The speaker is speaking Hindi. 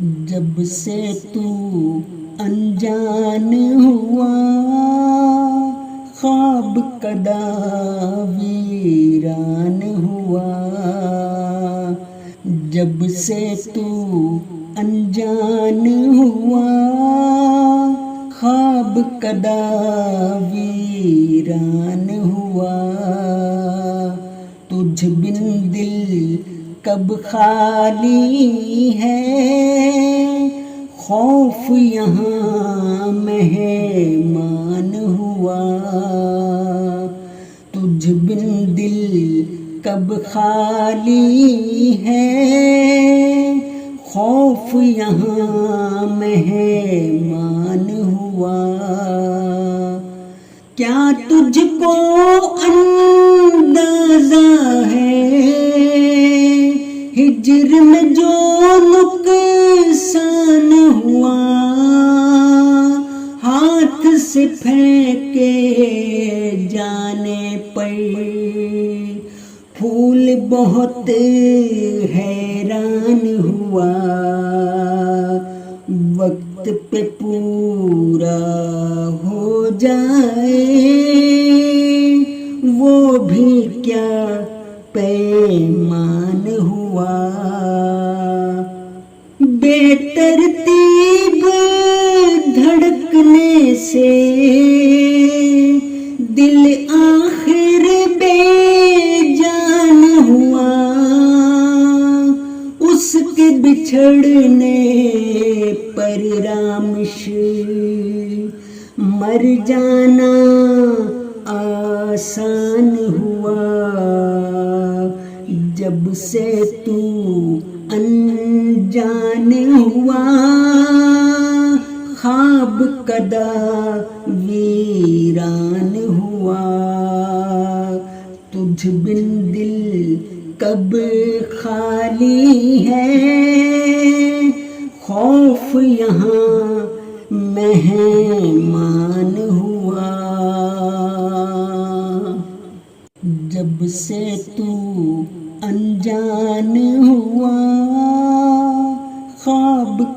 जब से तू अनजान हुआ, ख्वाब कदा वीरान हुआ। जब से तू अनजान हुआ, ख्वाब कदा वीरान हुआ। तुझ बिन दिल कब खाली है, खौफ यहाँ मेहमान हुआ। तुझ बिन दिल कब खाली है, खौफ यहाँ मेहमान हुआ। क्या तुझको अंदाजा है, हिज्र में जो नुकसान हुआ। हाथ से फेंके जाने पर फूल बहुत हैरान हुआ। वक्त पे पूरा हो जाए वो भी क्या पैमान हुआ। बेतरतीब धड़कने से दिल आखिर बेजान हुआ। उसके बिछड़ने पर रामिश मर जाना आसान हुआ। जब से तू अनजान हुआ, ख्वाब कदा वीरान हुआ। तुझ बिन दिल कब खाली है, खौफ यहाँ मेहमान हुआ। जब से तू अनजान हुआ, ख्वाब